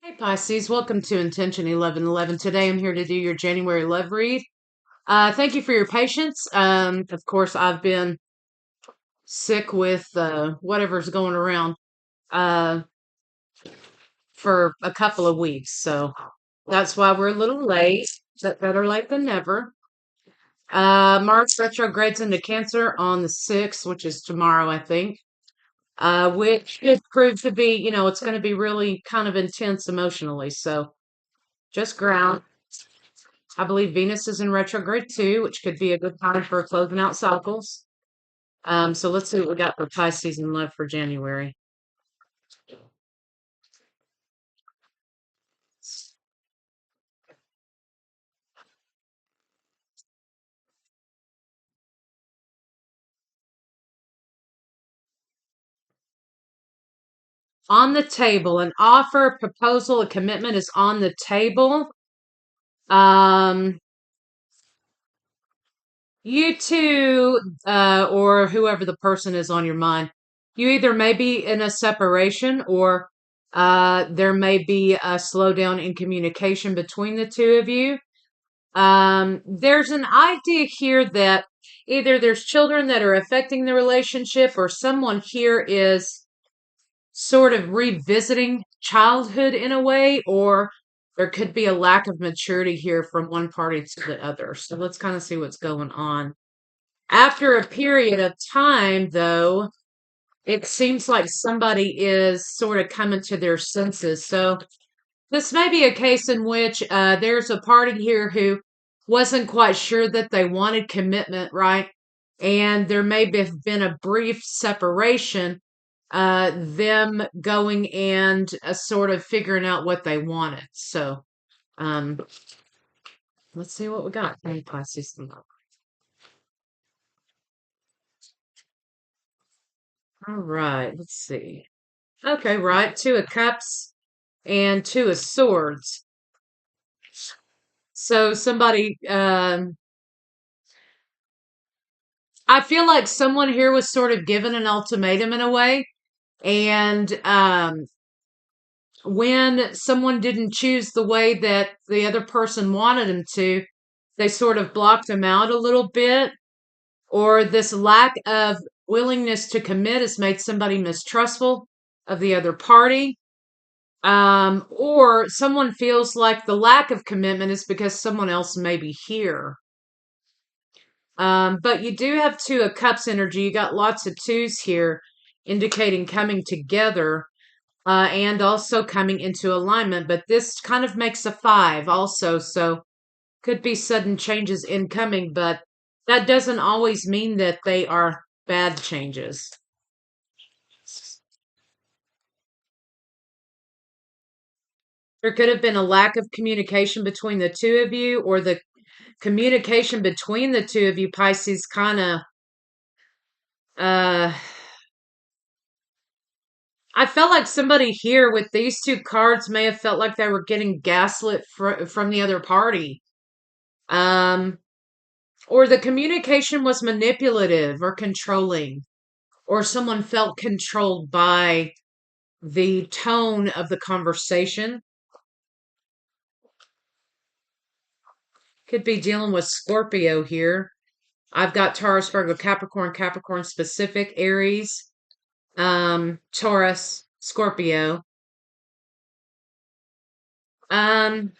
Hey Pisces, welcome to Intention 1111. Today I'm here to do your January love read. Thank you for your patience. Of course, I've been sick with whatever's going around uh, for a couple of weeks, so that's why we're a little late, but better late than never. Mars retrogrades into Cancer on the 6th, which is tomorrow, I think, which could prove to be, it's going to be really kind of intense emotionally, so just ground. I believe Venus is in retrograde too, which could be a good time for closing out cycles. So let's see what we got for Pisces in love for January. On the table, an offer, a proposal, a commitment is on the table. Um, you two, or whoever the person is on your mind, you either may be in a separation or there may be a slowdown in communication between the two of you. There's an idea here that either there's children that are affecting the relationship or someone here is sort of revisiting childhood in a way, or there could be a lack of maturity here from one party to the other. So let's kind of see what's going on. After a period of time, though, it seems like somebody is sort of coming to their senses. So this may be a case in which there's a party here who wasn't quite sure that they wanted commitment, right? And there may have been a brief separation, them going and sort of figuring out what they wanted. So um, let's see what we got. Hey, Pisces. All right, let's see. Okay, right. Two of Cups and Two of Swords. So somebody I feel like someone here was sort of given an ultimatum in a way. And when someone didn't choose the way that the other person wanted them to, they sort of blocked them out a little bit. Or this lack of willingness to commit has made somebody mistrustful of the other party. Or someone feels like the lack of commitment is because someone else may be here. But you do have Two of Cups energy. You got lots of twos here, indicating coming together and also coming into alignment. But this kind of makes a five also, so could be sudden changes incoming, but that doesn't always mean that they are bad changes. There could have been a lack of communication between the two of you, or the communication between the two of you, Pisces, kind of uh I felt like somebody here with these two cards may have felt like they were getting gaslit from the other party. Um, or the communication was manipulative or controlling, or someone felt controlled by the tone of the conversation. Could be dealing with Scorpio here. I've got Taurus, Virgo, Capricorn, Capricorn specific, Aries, Taurus, Scorpio. Um,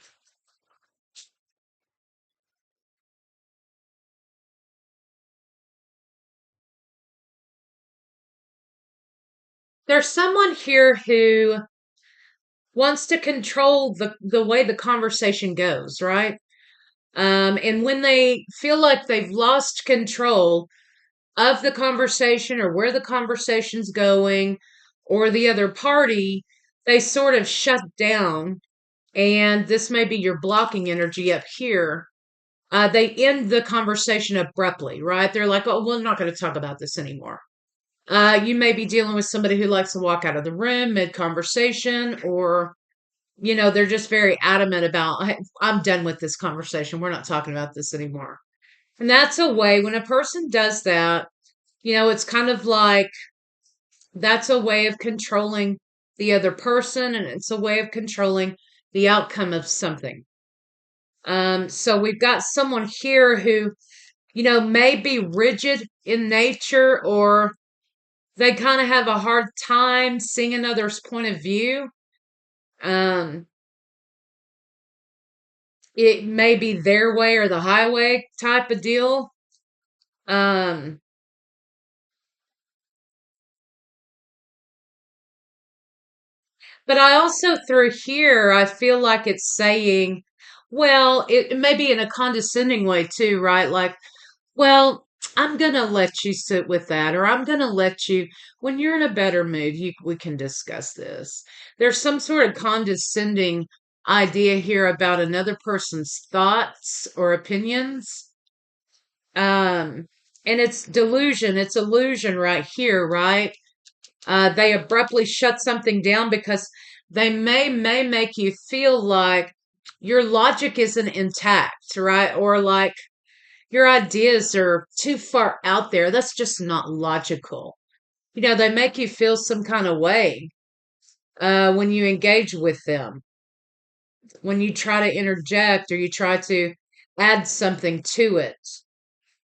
there's someone here who wants to control the way the conversation goes, right? And when they feel like they've lost control of the conversation or where the conversation's going or the other party, they sort of shut down. And this may be your blocking energy up here. They end the conversation abruptly, right? They're like, oh, we're not going to talk about this anymore. You may be dealing with somebody who likes to walk out of the room mid conversation, or they're just very adamant about, "Hey, I'm done with this conversation. We're not talking about this anymore." And that's a way when a person does that, it's kind of like that's a way of controlling the other person, and it's a way of controlling the outcome of something. So we've got someone here who, may be rigid in nature, or they kind of have a hard time seeing another's point of view. Um, it may be their way or the highway type of deal. Um, but I also through here, I feel like it's saying, well, it may be in a condescending way too, right? Like, well, I'm gonna let you sit with that, or I'm gonna let you, when you're in a better mood, we can discuss this. There's some sort of condescending idea here about another person's thoughts or opinions. Um, and it's delusion, it's illusion right here, right? They abruptly shut something down because they may make you feel like your logic isn't intact, right? Or like your ideas are too far out there. That's just not logical. They make you feel some kind of way when you engage with them, when you try to interject or you try to add something to it.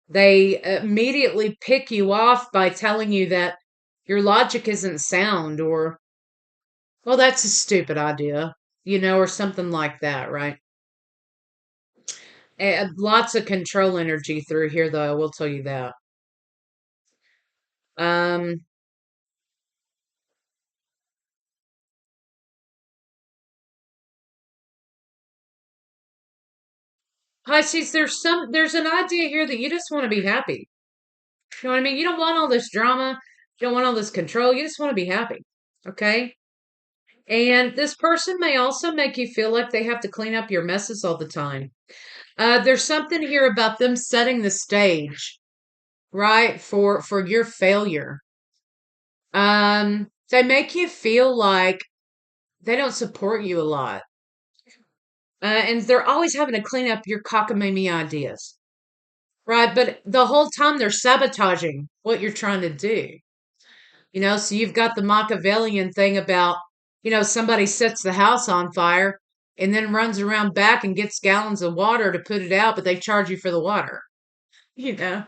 They immediately pick you off by telling you that your logic isn't sound, or, well, that's a stupid idea, or something like that, right? Lots of control energy through here, though, I will tell you that. Um, Pisces, there's an idea here that you just want to be happy. You know what I mean? You don't want all this drama. You don't want all this control. You just want to be happy. Okay? And this person may also make you feel like they have to clean up your messes all the time. There's something here about them setting the stage, right, for your failure. They make you feel like they don't support you a lot. And they're always having to clean up your cockamamie ideas. Right, but the whole time they're sabotaging what you're trying to do. So you've got the Machiavellian thing about, somebody sets the house on fire and then runs around back and gets gallons of water to put it out, but they charge you for the water, you know,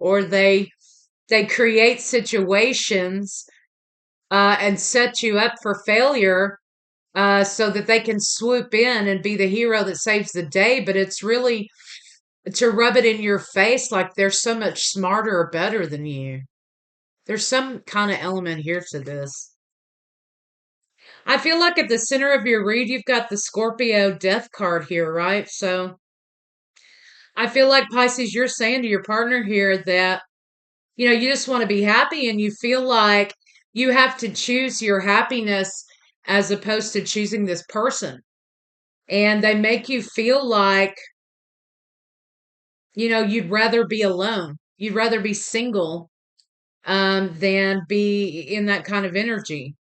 or they create situations and set you up for failure so that they can swoop in and be the hero that saves the day, but it's really to rub it in your face like they're so much smarter or better than you. There's some kind of element here to this. I feel like at the center of your read, you've got the Scorpio death card here, right? So I feel like Pisces, you're saying to your partner here that, you just want to be happy and you feel like you have to choose your happiness as opposed to choosing this person. And they make you feel like, you'd rather be alone. You'd rather be single than be in that kind of energy.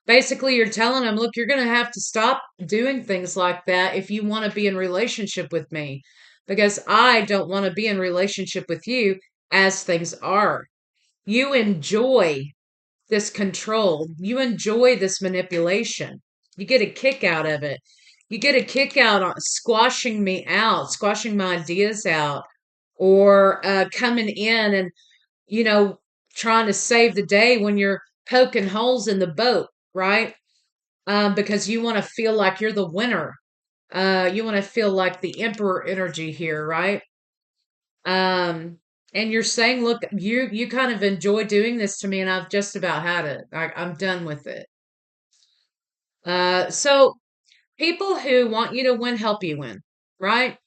Basically, you're telling them, look, you're going to have to stop doing things like that if you want to be in relationship with me, because I don't want to be in relationship with you as things are. You enjoy this control. You enjoy this manipulation. You get a kick out of it. You get a kick out on squashing me out, squashing my ideas out, or coming in and you know, trying to save the day when you're poking holes in the boat, right? Because you want to feel like you're the winner. You want to feel like the emperor energy here, right? Um, and you're saying, look, you kind of enjoy doing this to me, and I've just about had it. I'm done with it. So people who want you to win help you win, right?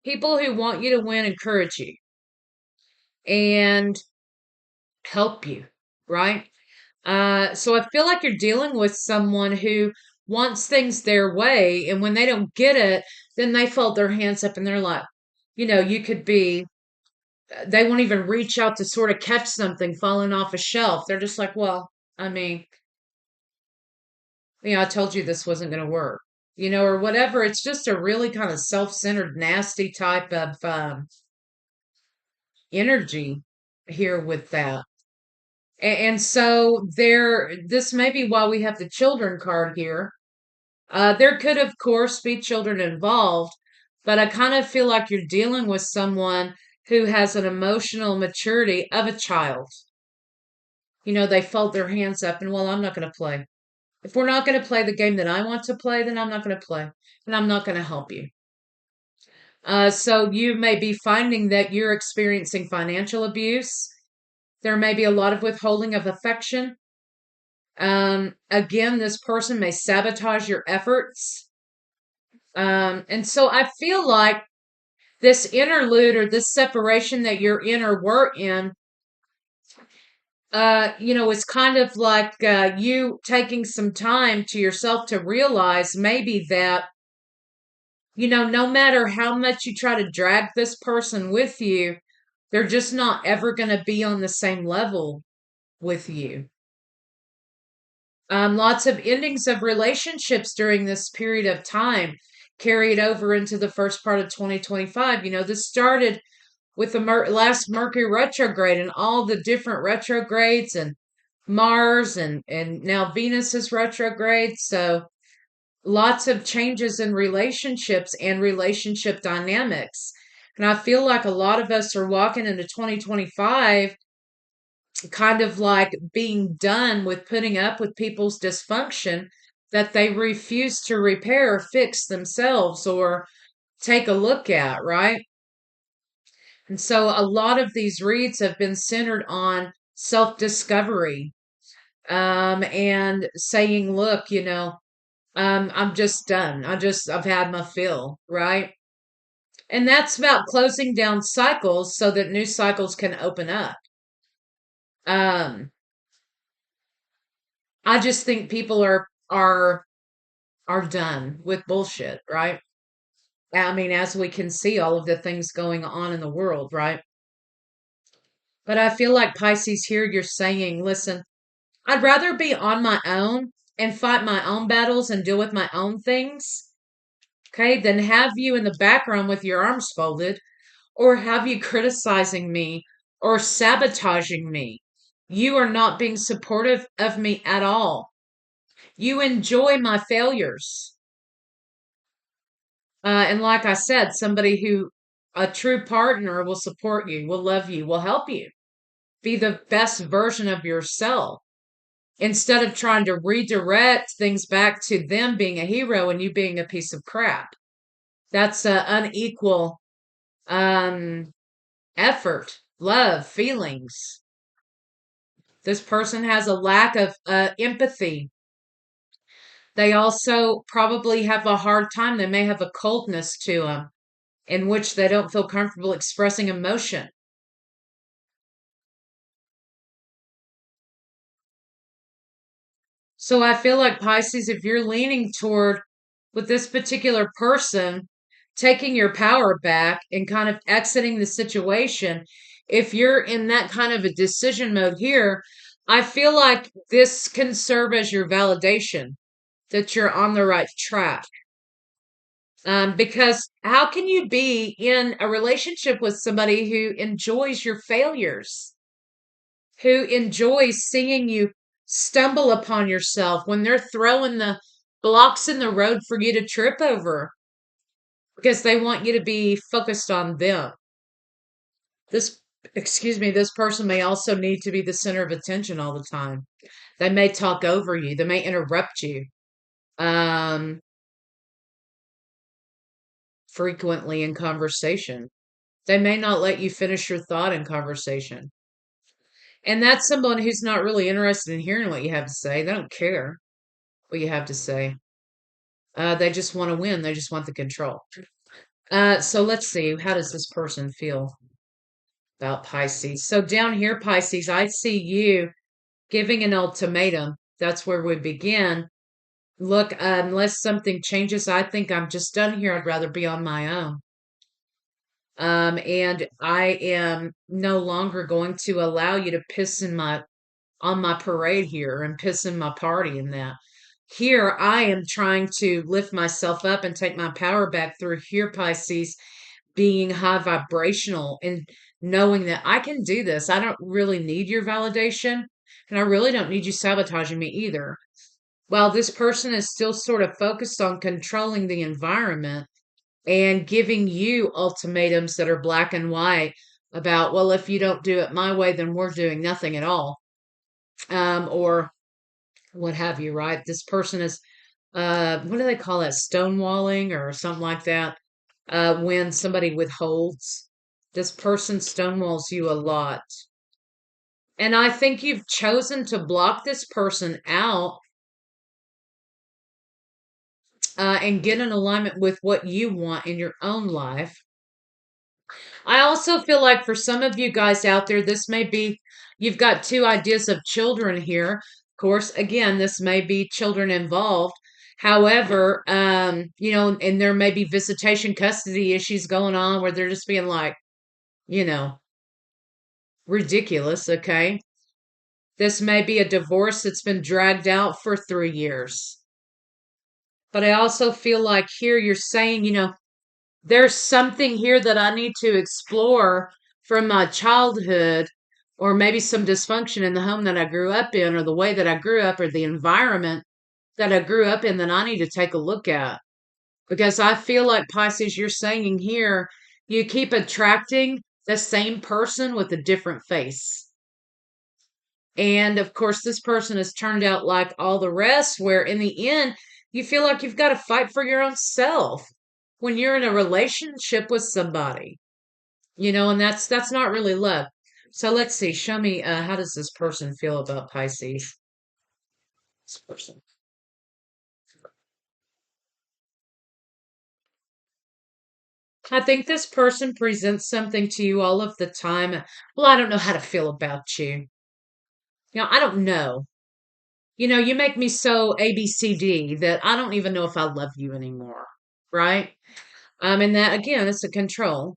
People who want you to win encourage you and help you, right? So I feel like you're dealing with someone who wants things their way, and when they don't get it, then they fold their hands up and they're like, you could be, they won't even reach out to sort of catch something falling off a shelf. They're just like, well, I mean, I told you this wasn't going to work, or whatever. It's just a really kind of self-centered, nasty type of energy here with that. And so this may be why we have the children card here. There could, of course, be children involved, but I kind of feel like you're dealing with someone who has an emotional maturity of a child. They fold their hands up and, well, I'm not going to play. If we're not going to play the game that I want to play, then I'm not going to play, and I'm not going to help you. So you may be finding that you're experiencing financial abuse. There may be a lot of withholding of affection. Again, this person may sabotage your efforts. And so I feel like this interlude or this separation that you're in or were in, it's kind of like you taking some time to yourself to realize maybe that, no matter how much you try to drag this person with you, they're just not ever going to be on the same level with you. Lots of endings of relationships during this period of time carried over into the first part of 2025. This started with the last Mercury retrograde and all the different retrogrades and Mars and now Venus is retrograde. So lots of changes in relationships and relationship dynamics. And I feel like a lot of us are walking into 2025 kind of like being done with putting up with people's dysfunction that they refuse to repair or fix themselves or take a look at, right? And so a lot of these reads have been centered on self-discovery, and saying, look, I'm just done. I've had my fill, right? And that's about closing down cycles so that new cycles can open up. Um, I just think people are done with bullshit, right? I mean, as we can see all of the things going on in the world, right? But I feel like Pisces here, you're saying, listen, I'd rather be on my own and fight my own battles and deal with my own things, okay, than have you in the background with your arms folded or have you criticizing me or sabotaging me. You are not being supportive of me at all. You enjoy my failures. And like I said, a true partner will support you, will love you, will help you be the best version of yourself instead of trying to redirect things back to them being a hero and you being a piece of crap. That's unequal um, effort, love, feelings. This person has a lack of empathy. They also probably have a hard time. They may have a coldness to them in which they don't feel comfortable expressing emotion. So I feel like Pisces, if you're leaning toward with this particular person, taking your power back and kind of exiting the situation, if you're in that kind of a decision mode here, I feel like this can serve as your validation that you're on the right track. Because how can you be in a relationship with somebody who enjoys your failures, who enjoys seeing you stumble upon yourself when they're throwing the blocks in the road for you to trip over because they want you to be focused on them? This, excuse me, this person may also need to be the center of attention all the time. They may talk over you, they may interrupt you. Um, Frequently in conversation. They may not let you finish your thought in conversation. And that's someone who's not really interested in hearing what you have to say. They don't care what you have to say. They just want to win. They just want the control. So let's see. How does this person feel about Pisces? So down here, Pisces, I see you giving an ultimatum. That's where we begin. Look, unless something changes, I think I'm just done here. I'd rather be on my own. And I am no longer going to allow you to piss on my parade here and piss in my party and that. Here, I am trying to lift myself up and take my power back through here, Pisces, being high vibrational and knowing that I can do this. I don't really need your validation. And I really don't need you sabotaging me either. While this person is still sort of focused on controlling the environment and giving you ultimatums that are black and white about, well, if you don't do it my way, then we're doing nothing at all. Or what have you, right? This person is, what do they call that? Stonewalling or something like that. When somebody withholds, this person stonewalls you a lot. And I think you've chosen to block this person out and get in alignment with what you want in your own life. I also feel like for some of you guys out there, this may be, you've got two ideas of children here. Of course, again, this may be children involved. However, and there may be visitation custody issues going on where they're just being like, you know, ridiculous, okay? This may be a divorce that's been dragged out for 3 years. But I also feel like here you're saying, there's something here that I need to explore from my childhood, or maybe some dysfunction in the home that I grew up in, or the way that I grew up, or the environment that I grew up in that I need to take a look at. Because I feel like, Pisces, you're saying here, you keep attracting the same person with a different face. And of course, this person has turned out like all the rest, where in the end, you feel like you've got to fight for your own self when you're in a relationship with somebody, and that's not really love. So let's see. Show me, how does this person feel about Pisces? This person. I think this person presents something to you all of the time. Well, I don't know how to feel about you. I don't know. You make me so ABCD that I don't even know if I love you anymore, right? And that again, it's a control.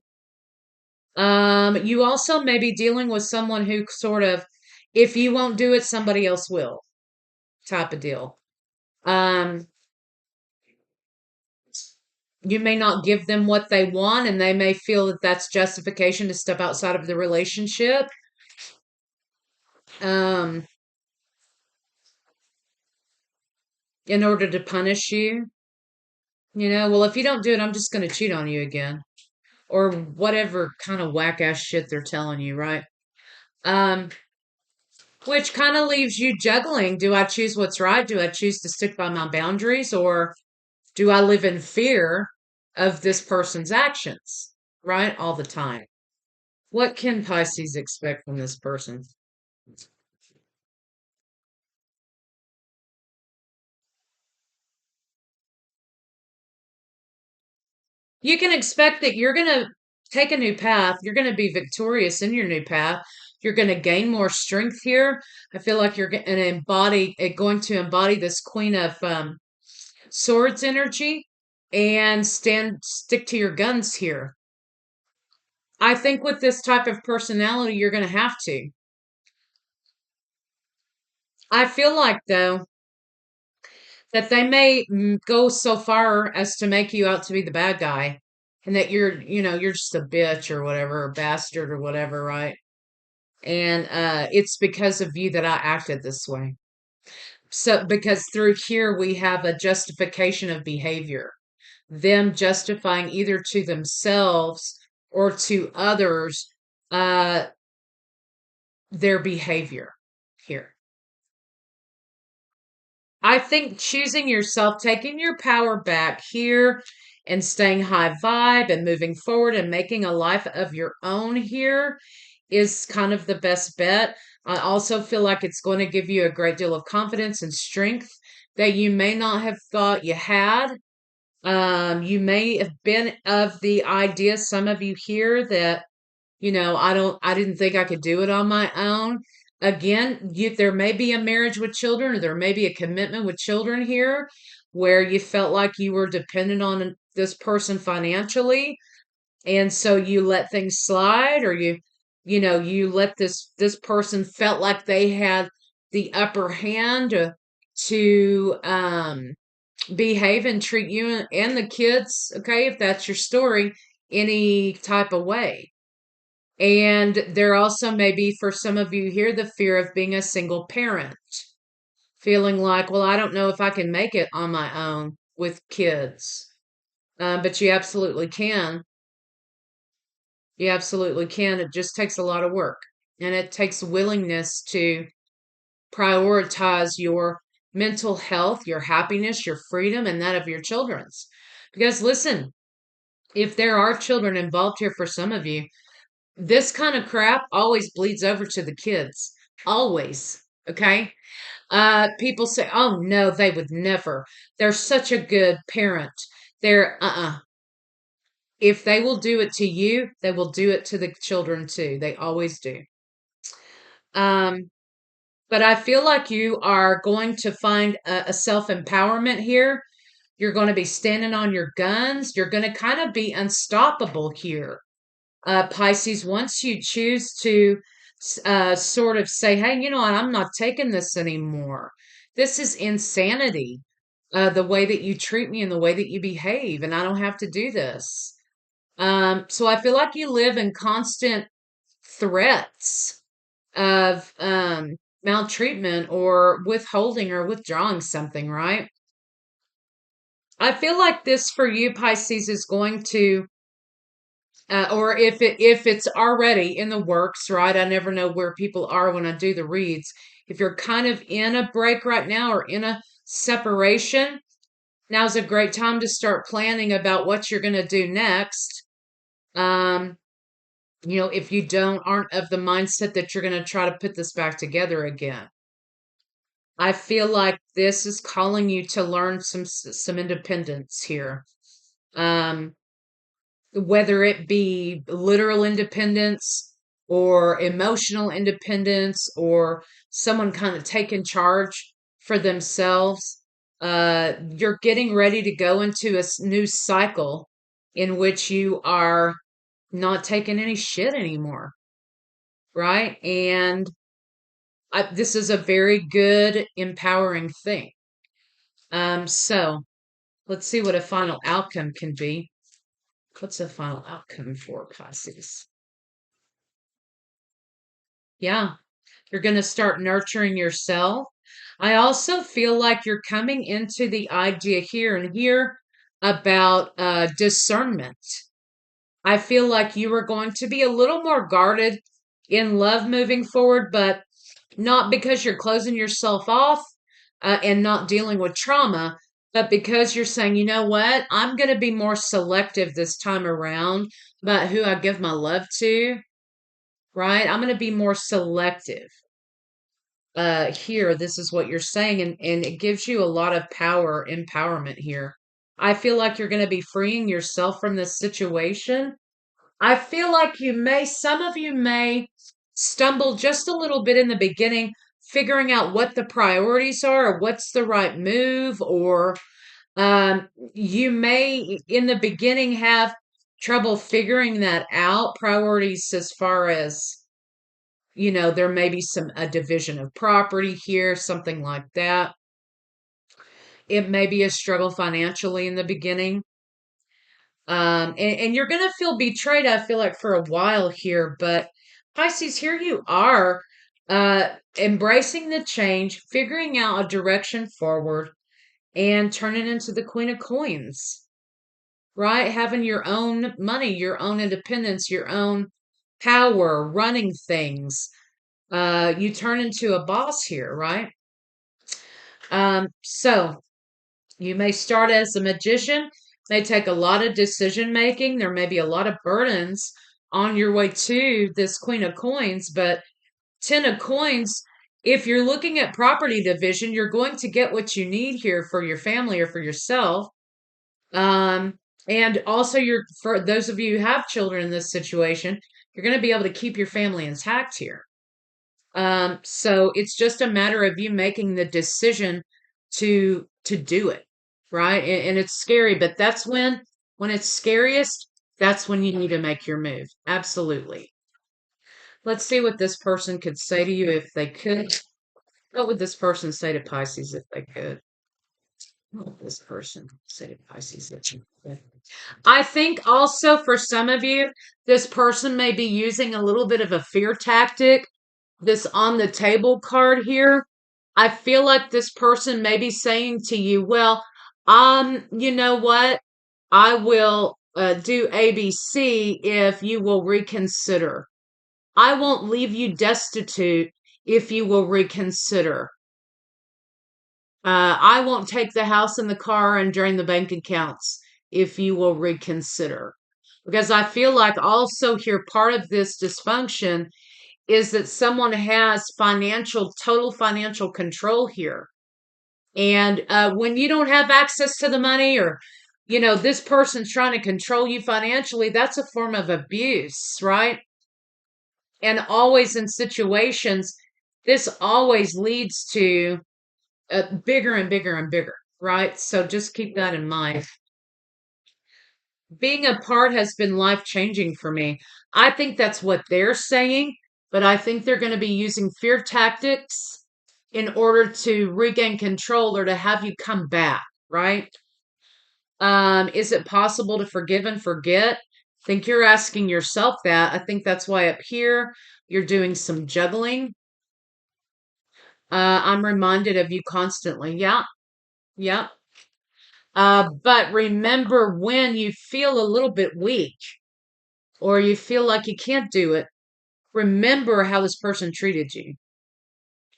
You also may be dealing with someone who sort of, if you won't do it, somebody else will, type of deal. Um, you may not give them what they want, and they may feel that that's justification to step outside of the relationship. Um, in order to punish you, well, if you don't do it, I'm just going to cheat on you again, or whatever kind of whack ass shit they're telling you, right? Um, which kind of leaves you juggling. Do I choose what's right? Do I choose to stick by my boundaries, or do I live in fear of this person's actions, right? All the time. What can Pisces expect from this person? You can expect that you're going to take a new path. You're going to be victorious in your new path. You're going to gain more strength here. I feel like you're going to embody this Queen of Swords energy and stick to your guns here. I think with this type of personality, you're going to have to. I feel like, though, that they may go so far as to make you out to be the bad guy, and that you're just a bitch or whatever, or bastard or whatever, right? And it's because of you that I acted this way. So, because through here we have a justification of behavior, them justifying either to themselves or to others uh, their behavior here. I think choosing yourself, taking your power back here and staying high vibe and moving forward and making a life of your own here is kind of the best bet. I also feel like it's going to give you a great deal of confidence and strength that you may not have thought you had. You may have been of the idea, some of you here, that I didn't think I could do it on my own. Again, there may be a marriage with children, or there may be a commitment with children here where you felt like you were dependent on this person financially. And so you let things slide, or you let this person felt like they had the upper hand to behave and treat you and the kids, okay, if that's your story, any type of way. And there also may be, for some of you here, the fear of being a single parent, feeling like, well, I don't know if I can make it on my own with kids. But you absolutely can. You absolutely can. It just takes a lot of work, and it takes willingness to prioritize your mental health, your happiness, your freedom, and that of your children's. Because listen, if there are children involved here for some of you, this kind of crap always bleeds over to the kids. Always. Okay? People say, "Oh no, they would never. They're such a good parent." They're If they will do it to you, they will do it to the children too. They always do. Um, but I feel like you are going to find a self-empowerment here. You're going to be standing on your guns. You're going to kind of be unstoppable here. Pisces, once you choose to sort of say, hey, you know what, I'm not taking this anymore. This is insanity. The way that you treat me and the way that you behave, and I don't have to do this. So I feel like you live in constant threats of maltreatment or withholding or withdrawing something, right? I feel like this for you, Pisces, is going to or if it's already in the works, right? I never know where people are when I do the reads. If you're kind of in a break right now or in a separation, now's a great time to start planning about what you're going to do next. Um, if you don't aren't of the mindset that you're going to try to put this back together again. I feel like this is calling you to learn some independence here. Um, whether it be literal independence or emotional independence or someone kind of taking charge for themselves. You're getting ready to go into a new cycle in which you are not taking any shit anymore, right? And this is a very good, empowering thing. So let's see what a final outcome can be. What's a final outcome for Pisces? Yeah, you're going to start nurturing yourself. I also feel like you're coming into the idea here and here about discernment. I feel like you are going to be a little more guarded in love moving forward, but not because you're closing yourself off and not dealing with trauma, but because you're saying, you know what, I'm going to be more selective this time around about who I give my love to, right? I'm going to be more selective. Here, this is what you're saying, and it gives you a lot of empowerment here. I feel like you're going to be freeing yourself from this situation. I feel like some of you may stumble just a little bit in the beginning, figuring out what the priorities are or what's the right move, or you may in the beginning have trouble figuring that out, priorities as far as, there may be a division of property here, something like that. It may be a struggle financially in the beginning. And you're going to feel betrayed, I feel like, for a while here, but Pisces, here you are, embracing the change, figuring out a direction forward, and turning into the Queen of Coins, right? Having your own money, your own independence, your own power, running things. You turn into a boss here, right? So you may start as a magician, may take a lot of decision making. There may be a lot of burdens on your way to this Queen of Coins, but Ten of Coins, if you're looking at property division, you're going to get what you need here for your family or for yourself. Um, and also for those of you who have children in this situation, you're going to be able to keep your family intact here. So it's just a matter of you making the decision to do it, right? And it's scary, but that's when it's scariest, that's when you need to make your move. Absolutely. Let's see what this person could say to you if they could. What would this person say to Pisces if they could? Oh, this person said Pisces. I think also for some of you, this person may be using a little bit of a fear tactic. This on the table card here, I feel like this person may be saying to you, well, you know what? I will do ABC if you will reconsider. I won't leave you destitute if you will reconsider. I won't take the house and the car and drain the bank accounts if you will reconsider. Because I feel like also here part of this dysfunction is that someone has total financial control here. And when you don't have access to the money or, this person's trying to control you financially, that's a form of abuse, right? And always in situations, this always leads to bigger and bigger and bigger, right? So just keep that in mind. Being apart has been life changing for me. I think that's what they're saying, but I think they're going to be using fear tactics in order to regain control or to have you come back, right? Is it possible to forgive and forget? I think you're asking yourself that. I think that's why up here you're doing some juggling. I'm reminded of you constantly. Yeah, yeah. But remember when you feel a little bit weak or you feel like you can't do it, remember how this person treated you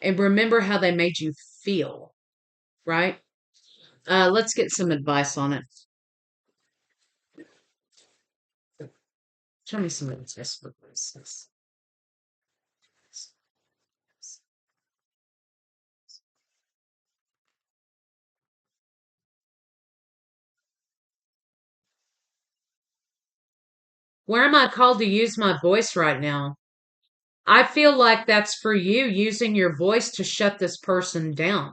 and remember how they made you feel, right? Let's get some advice on it. Show me some advice for this. Where am I called to use my voice right now? I feel like that's for you using your voice to shut this person down,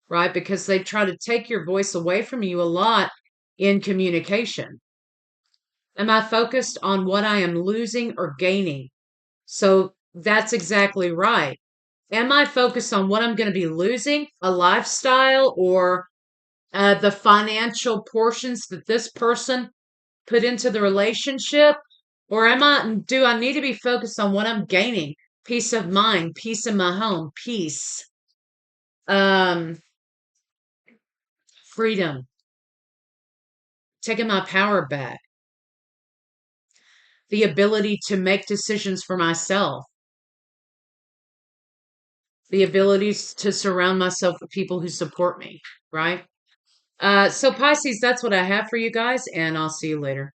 right? Because they try to take your voice away from you a lot in communication. Am I focused on what I am losing or gaining? So that's exactly right. Am I focused on what I'm going to be losing, a lifestyle, or the financial portions that this person put into the relationship? Or do I need to be focused on what I'm gaining? Peace of mind, peace in my home, peace, um, freedom, taking my power back, the ability to make decisions for myself, the ability to surround myself with people who support me, right? So Pisces, that's what I have for you guys, and I'll see you later.